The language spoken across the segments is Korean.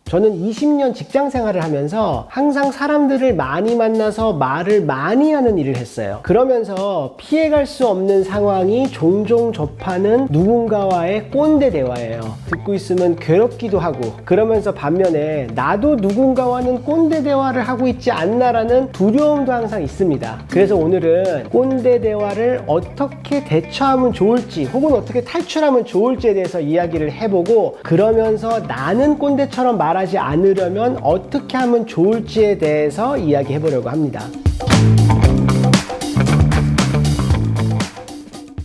저는 20년 직장 생활을 하면서 항상 사람들을 많이 만나서 말을 많이 하는 일을 했어요. 그러면서 피해갈 수 없는 상황이 종종 접하는 누군가와의 꼰대 대화예요. 듣고 있으면 괴롭기도 하고, 그러면서 반면에 나도 누군가와는 꼰대 대화를 하고 있지 않나라는 두려움도 항상 있습니다. 그래서 오늘은 꼰대 대화를 어떻게 대처하면 좋을지, 혹은 어떻게 탈출하면 좋을지에 대해서 이야기를 해보고, 그러면서 나는 꼰대처럼 말하지 않으려면 어떻게 하면 좋을지에 대해서 이야기해 보려고 합니다.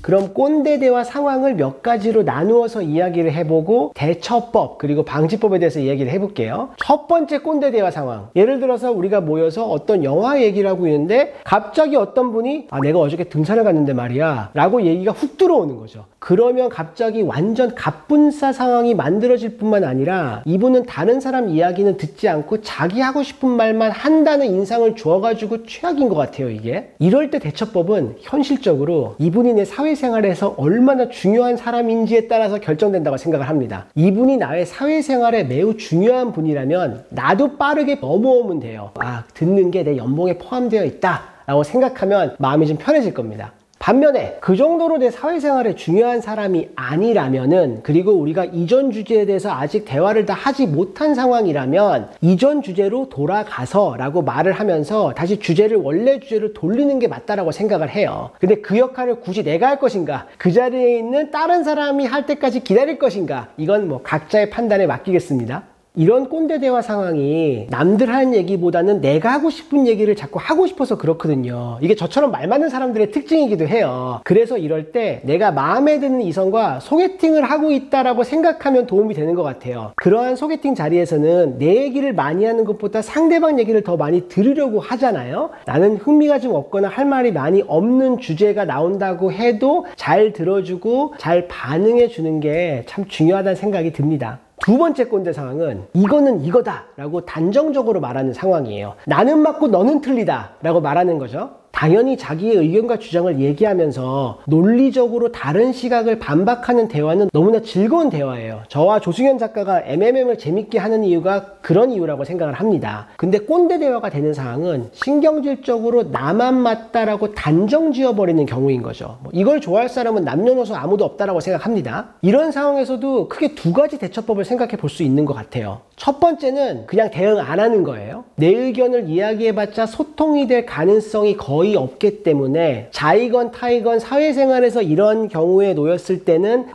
그럼 꼰대 대화 상황을 몇 가지로 나누어서 이야기를 해보고 대처법 그리고 방지법에 대해서 이야기를 해볼게요. 첫 번째 꼰대 대화 상황. 예를 들어서 우리가 모여서 어떤 영화 얘기를 하고 있는데 갑자기 어떤 분이 내가 어저께 등산을 갔는데 말이야 라고 얘기가 훅 들어오는 거죠. 그러면 갑자기 완전 갑분싸 상황이 만들어질 뿐만 아니라 이분은 다른 사람 이야기는 듣지 않고 자기 하고 싶은 말만 한다는 인상을 주어가지고 최악인 것 같아요, 이게. 이럴 때 대처법은 현실적으로 이분이 내 사회생활에서 얼마나 중요한 사람인지에 따라서 결정된다고 생각을 합니다. 이분이 나의 사회생활에 매우 중요한 분이라면 나도 빠르게 넘어오면 돼요. 듣는 게 내 연봉에 포함되어 있다 라고 생각하면 마음이 좀 편해질 겁니다. 반면에 그 정도로 내 사회생활에 중요한 사람이 아니라면은, 그리고 우리가 이전 주제에 대해서 아직 대화를 다 하지 못한 상황이라면 이전 주제로 돌아가서 라고 말을 하면서 다시 주제를 원래 주제로 돌리는 게 맞다라고 생각을 해요. 근데 그 역할을 굳이 내가 할 것인가, 그 자리에 있는 다른 사람이 할 때까지 기다릴 것인가, 이건 뭐 각자의 판단에 맡기겠습니다. 이런 꼰대 대화 상황이 남들 하는 얘기보다는 내가 하고 싶은 얘기를 자꾸 하고 싶어서 그렇거든요. 이게 저처럼 말 많은 사람들의 특징이기도 해요. 그래서 이럴 때 내가 마음에 드는 이성과 소개팅을 하고 있다라고 생각하면 도움이 되는 것 같아요. 그러한 소개팅 자리에서는 내 얘기를 많이 하는 것보다 상대방 얘기를 더 많이 들으려고 하잖아요. 나는 흥미가 좀 없거나 할 말이 많이 없는 주제가 나온다고 해도 잘 들어주고 잘 반응해 주는 게 참 중요하다는 생각이 듭니다. 두 번째 꼰대 상황은 이거는 이거다 라고 단정적으로 말하는 상황이에요. 나는 맞고 너는 틀리다 라고 말하는 거죠. 당연히 자기의 의견과 주장을 얘기하면서 논리적으로 다른 시각을 반박하는 대화는 너무나 즐거운 대화예요. 저와 조승현 작가가 MMM을 재밌게 하는 이유가 그런 이유라고 생각을 합니다. 근데 꼰대 대화가 되는 상황은 신경질적으로 나만 맞다라고 단정 지어버리는 경우인 거죠. 이걸 좋아할 사람은 남녀노소 아무도 없다라고 생각합니다. 이런 상황에서도 크게 두 가지 대처법을 생각해 볼 수 있는 것 같아요. 첫 번째는 그냥 대응 안 하는 거예요. 내 의견을 이야기해봤자 소통이 될 가능성이 거의 없기 때문에 자이건 타이건 사회생활에서 이런 경우에 놓였을 때는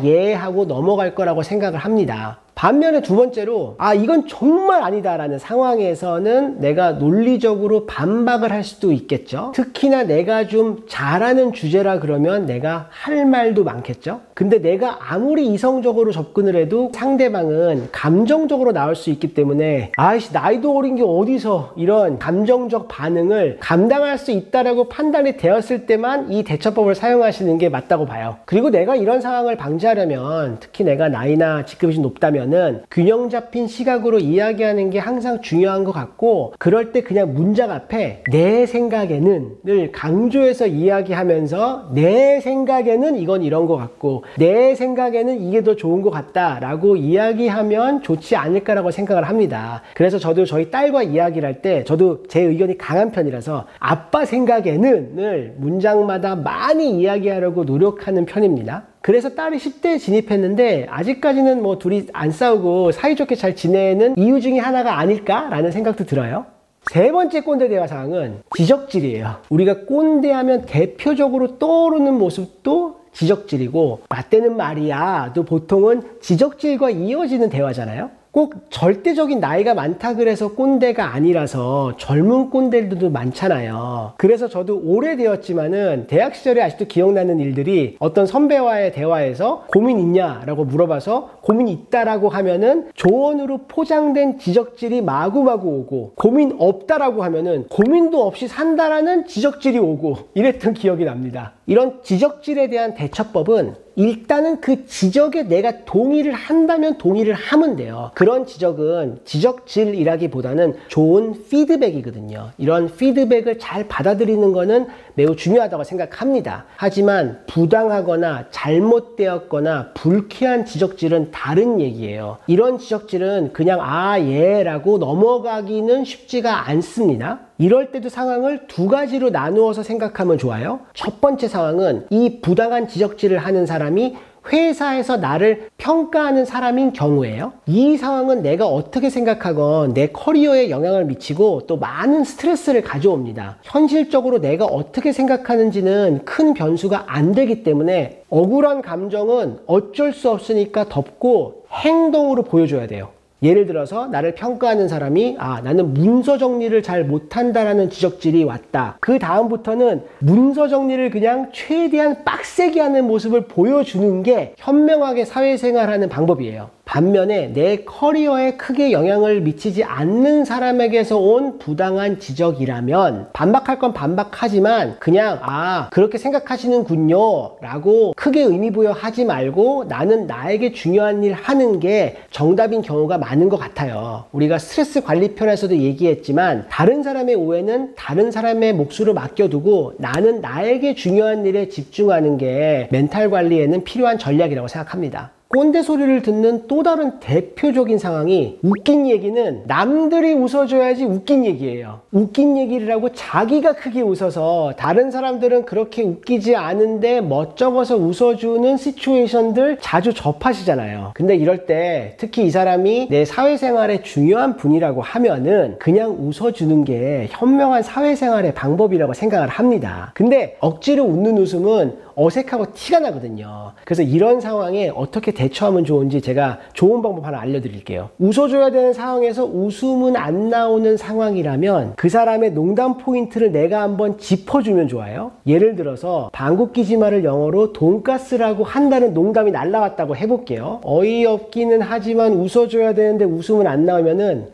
예 하고 넘어갈 거라고 생각을 합니다. 반면에 두 번째로 이건 정말 아니다 라는 상황에서는 내가 논리적으로 반박을 할 수도 있겠죠. 특히나 내가 좀 잘하는 주제라 그러면 내가 할 말도 많겠죠. 근데 내가 아무리 이성적으로 접근을 해도 상대방은 감정적으로 나올 수 있기 때문에 나이도 어린 게 어디서 이런 감정적 반응을 감당할 수 있다라고 판단이 되었을 때만 이 대처법을 사용하시는 게 맞다고 봐요. 그리고 내가 이런 상황을 방지하려면, 특히 내가 나이나 직급이 좀 높다면 균형 잡힌 시각으로 이야기하는 게 항상 중요한 것 같고, 그럴 때 그냥 문장 앞에 내 생각에는 를 강조해서 이야기하면서 내 생각에는 이건 이런 것 같고 내 생각에는 이게 더 좋은 것 같다 라고 이야기하면 좋지 않을까라고 생각을 합니다. 그래서 저도 저희 딸과 이야기를 할 때 저도 제 의견이 강한 편이라서 아빠 생각에는 을 문장마다 많이 이야기하려고 노력하는 편입니다. 그래서 딸이 10대에 진입했는데 아직까지는 둘이 안 싸우고 사이좋게 잘 지내는 이유 중에 하나가 아닐까라는 생각도 들어요. 세 번째 꼰대 대화 상황은 지적질이에요. 우리가 꼰대하면 대표적으로 떠오르는 모습도 지적질이고, 맞대는 말이야 또 보통은 지적질과 이어지는 대화잖아요. 꼭 절대적인 나이가 많다 그래서 꼰대가 아니라서 젊은 꼰대들도 많잖아요. 그래서 저도 오래되었지만은 대학 시절에 아직도 기억나는 일들이, 어떤 선배와의 대화에서 고민 있냐 라고 물어봐서 고민 있다라고 하면은 조언으로 포장된 지적질이 마구마구 오고, 고민 없다라고 하면은 고민도 없이 산다라는 지적질이 오고, 이랬던 기억이 납니다. 이런 지적질에 대한 대처법은 일단은 그 지적에 내가 동의를 한다면 동의를 하면 돼요. 그런 지적은 지적질이라기보다는 좋은 피드백이거든요. 이런 피드백을 잘 받아들이는 거는 매우 중요하다고 생각합니다. 하지만 부당하거나 잘못되었거나 불쾌한 지적질은 다른 얘기예요. 이런 지적질은 그냥 예라고 넘어가기는 쉽지가 않습니다. 이럴 때도 상황을 두 가지로 나누어서 생각하면 좋아요. 첫 번째 상황은 이 부당한 지적질을 하는 사람이 회사에서 나를 평가하는 사람인 경우에요. 이 상황은 내가 어떻게 생각하건 내 커리어에 영향을 미치고 또 많은 스트레스를 가져옵니다. 현실적으로 내가 어떻게 생각하는지는 큰 변수가 안 되기 때문에 억울한 감정은 어쩔 수 없으니까 덮고 행동으로 보여줘야 돼요. 예를 들어서 나를 평가하는 사람이 나는 문서 정리를 잘 못한다라는 지적질이 왔다. 그 다음부터는 문서 정리를 그냥 최대한 빡세게 하는 모습을 보여주는 게 현명하게 사회생활하는 방법이에요. 반면에 내 커리어에 크게 영향을 미치지 않는 사람에게서 온 부당한 지적이라면 반박할 건 반박하지만 그냥 그렇게 생각하시는군요 라고 크게 의미부여하지 말고 나는 나에게 중요한 일 하는 게 정답인 경우가 많은 것 같아요. 우리가 스트레스 관리 편에서도 얘기했지만 다른 사람의 오해는 다른 사람의 몫으로 맡겨두고 나는 나에게 중요한 일에 집중하는 게 멘탈 관리에는 필요한 전략이라고 생각합니다. 꼰대 소리를 듣는 또 다른 대표적인 상황이 웃긴 얘기는 남들이 웃어줘야지 웃긴 얘기예요. 웃긴 얘기를 하고 자기가 크게 웃어서 다른 사람들은 그렇게 웃기지 않은데 멋쩍어서 웃어주는 시츄에이션들 자주 접하시잖아요. 근데 이럴 때 특히 이 사람이 내 사회생활에 중요한 분이라고 하면은 그냥 웃어주는 게 현명한 사회생활의 방법이라고 생각을 합니다. 근데 억지로 웃는 웃음은 어색하고 티가 나거든요. 그래서 이런 상황에 어떻게 대처하면 좋은지 제가 좋은 방법 하나 알려드릴게요. 웃어줘야 되는 상황에서 웃음은 안 나오는 상황이라면 그 사람의 농담 포인트를 내가 한번 짚어주면 좋아요. 예를 들어서 방귀 뀌지 마를 영어로 돈가스라고 한다는 농담이 날라왔다고 해볼게요. 어이없기는 하지만 웃어줘야 되는데 웃음은 안 나오면은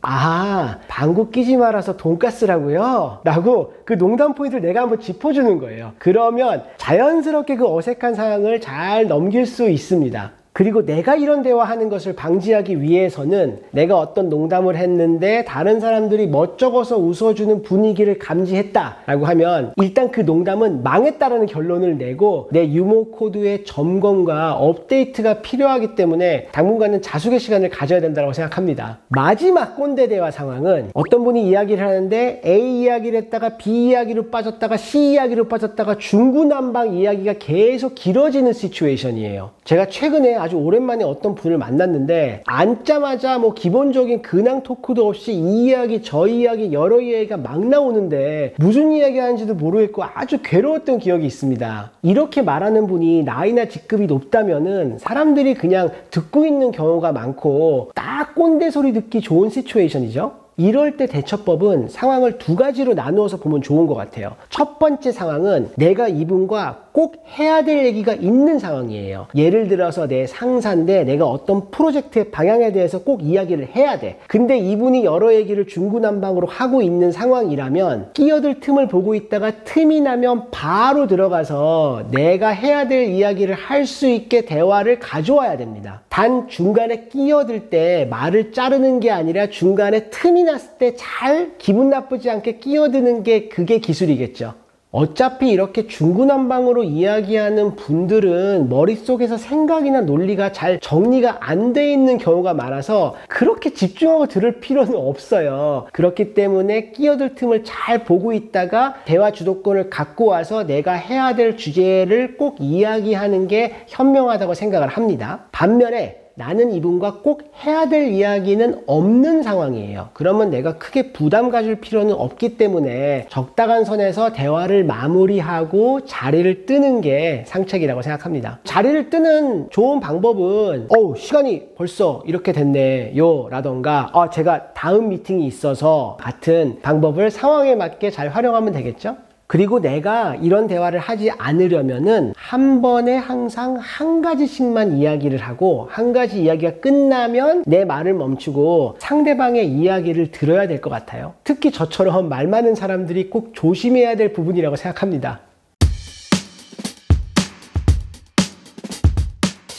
방귀 뀌지 마라서 돈가스라고요? 라고 그 농담 포인트를 내가 한번 짚어주는 거예요. 그러면 자연스럽게 그 어색한 상황을 잘 넘길 수 있습니다. 그리고 내가 이런 대화하는 것을 방지하기 위해서는 내가 어떤 농담을 했는데 다른 사람들이 멋쩍어서 웃어주는 분위기를 감지했다 라고 하면 일단 그 농담은 망했다라는 결론을 내고 내 유머 코드의 점검과 업데이트가 필요하기 때문에 당분간은 자숙의 시간을 가져야 된다고 생각합니다. 마지막 꼰대 대화 상황은 어떤 분이 이야기를 하는데 A 이야기를 했다가 B 이야기로 빠졌다가 C 이야기로 빠졌다가 중구난방 이야기가 계속 길어지는 시츄에이션이에요. 제가 최근에 아주 오랜만에 어떤 분을 만났는데 앉자마자 기본적인 근황 토크도 없이 이 이야기 저 이야기 여러 이야기가 막 나오는데 무슨 이야기 하는지도 모르겠고 아주 괴로웠던 기억이 있습니다. 이렇게 말하는 분이 나이나 직급이 높다면은 사람들이 그냥 듣고 있는 경우가 많고 딱 꼰대 소리 듣기 좋은 시츄에이션이죠. 이럴 때 대처법은 상황을 두 가지로 나누어서 보면 좋은 것 같아요. 첫 번째 상황은 내가 이분과 꼭 해야 될 얘기가 있는 상황이에요. 예를 들어서 내 상사인데 내가 어떤 프로젝트의 방향에 대해서 꼭 이야기를 해야 돼. 근데 이분이 여러 얘기를 중구난방으로 하고 있는 상황이라면 끼어들 틈을 보고 있다가 틈이 나면 바로 들어가서 내가 해야 될 이야기를 할 수 있게 대화를 가져와야 됩니다. 단 중간에 끼어들 때 말을 자르는 게 아니라 중간에 틈이 났을 때 잘 기분 나쁘지 않게 끼어드는 게 그게 기술이겠죠. 어차피 이렇게 중구난방으로 이야기하는 분들은 머릿속에서 생각이나 논리가 잘 정리가 안 돼 있는 경우가 많아서 그렇게 집중하고 들을 필요는 없어요. 그렇기 때문에 끼어들 틈을 잘 보고 있다가 대화 주도권을 갖고 와서 내가 해야 될 주제를 꼭 이야기하는 게 현명하다고 생각을 합니다. 반면에 나는 이분과 꼭 해야 될 이야기는 없는 상황이에요. 그러면 내가 크게 부담 가질 필요는 없기 때문에 적당한 선에서 대화를 마무리하고 자리를 뜨는 게 상책이라고 생각합니다. 자리를 뜨는 좋은 방법은 시간이 벌써 이렇게 됐네요 라던가 제가 다음 미팅이 있어서 같은 방법을 상황에 맞게 잘 활용하면 되겠죠. 그리고 내가 이런 대화를 하지 않으려면은 한 번에 항상 한 가지씩만 이야기를 하고 한 가지 이야기가 끝나면 내 말을 멈추고 상대방의 이야기를 들어야 될 것 같아요. 특히 저처럼 말 많은 사람들이 꼭 조심해야 될 부분이라고 생각합니다.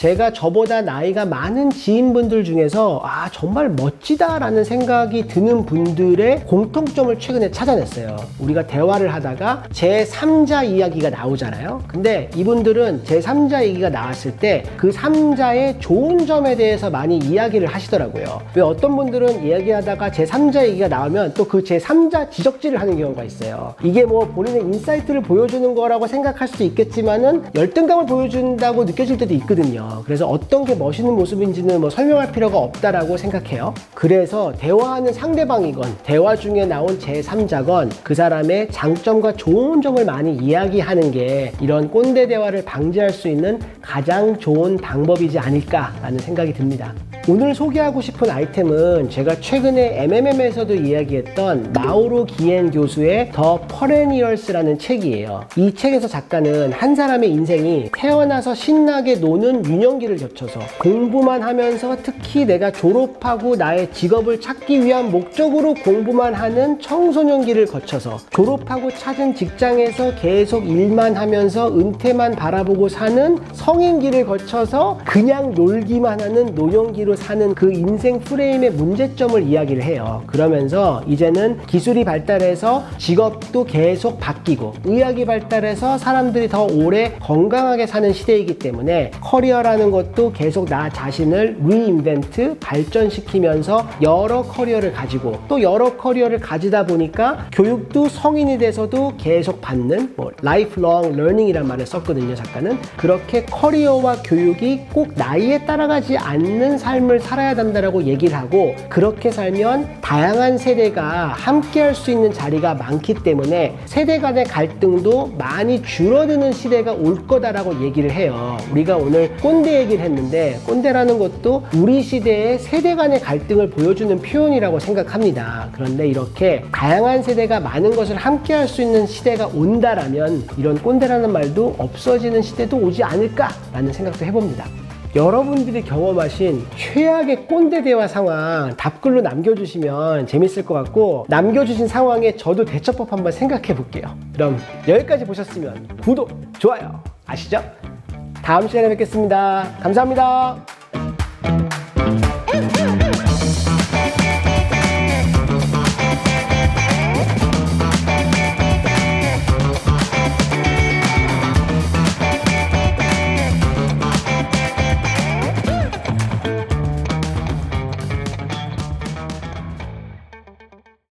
제가 저보다 나이가 많은 지인분들 중에서 아 정말 멋지다라는 생각이 드는 분들의 공통점을 최근에 찾아냈어요. 우리가 대화를 하다가 제3자 이야기가 나오잖아요. 근데 이분들은 제3자 얘기가 나왔을 때 그 3자의 좋은 점에 대해서 많이 이야기를 하시더라고요. 왜 어떤 분들은 이야기하다가 제3자 얘기가 나오면 또 그 제3자 지적질을 하는 경우가 있어요. 이게 뭐 본인의 인사이트를 보여주는 거라고 생각할 수도 있겠지만은 열등감을 보여준다고 느껴질 때도 있거든요. 그래서 어떤 게 멋있는 모습인지는 뭐 설명할 필요가 없다라고 생각해요. 그래서 대화하는 상대방이건 대화 중에 나온 제3자건 그 사람의 장점과 좋은 점을 많이 이야기하는 게 이런 꼰대 대화를 방지할 수 있는 가장 좋은 방법이지 않을까라는 생각이 듭니다. 오늘 소개하고 싶은 아이템은 제가 최근에 MMM에서도 이야기했던 마우로 기엔 교수의 더 퍼레니얼스라는 책이에요. 이 책에서 작가는 한 사람의 인생이 태어나서 신나게 노는 유년기를 거쳐서 공부만 하면서 특히 내가 졸업하고 나의 직업을 찾기 위한 목적으로 공부만 하는 청소년기를 거쳐서 졸업하고 찾은 직장에서 계속 일만 하면서 은퇴만 바라보고 사는 성인기를 거쳐서 그냥 놀기만 하는 노년기로 사는 그 인생 프레임의 문제점을 이야기를 해요. 그러면서 이제는 기술이 발달해서 직업도 계속 바뀌고 의학이 발달해서 사람들이 더 오래 건강하게 사는 시대이기 때문에 커리어라는 것도 계속 나 자신을 리인벤트 발전시키면서 여러 커리어를 가지고 또 여러 커리어를 가지다 보니까 교육도 성인이 돼서도 계속 받는 뭐 lifelong learning이란 말을 썼거든요. 작가는 그렇게 커리어와 교육이 꼭 나이에 따라가지 않는 삶을 살아야 된다라고 얘기를 하고 그렇게 살면 다양한 세대가 함께 할 수 있는 자리가 많기 때문에 세대 간의 갈등도 많이 줄어드는 시대가 올 거다라고 얘기를 해요. 우리가 오늘 꼰대 얘기를 했는데 꼰대라는 것도 우리 시대의 세대 간의 갈등을 보여주는 표현이라고 생각합니다. 그런데 이렇게 다양한 세대가 많은 것을 함께 할 수 있는 시대가 온다라면 이런 꼰대라는 말도 없어지는 시대도 오지 않을까라는 생각도 해봅니다. 여러분들이 경험하신 최악의 꼰대 대화 상황 답글로 남겨주시면 재밌을 것 같고 남겨주신 상황에 저도 대처법 한번 생각해 볼게요. 그럼 여기까지 보셨으면 구독, 좋아요 아시죠? 다음 시간에 뵙겠습니다. 감사합니다.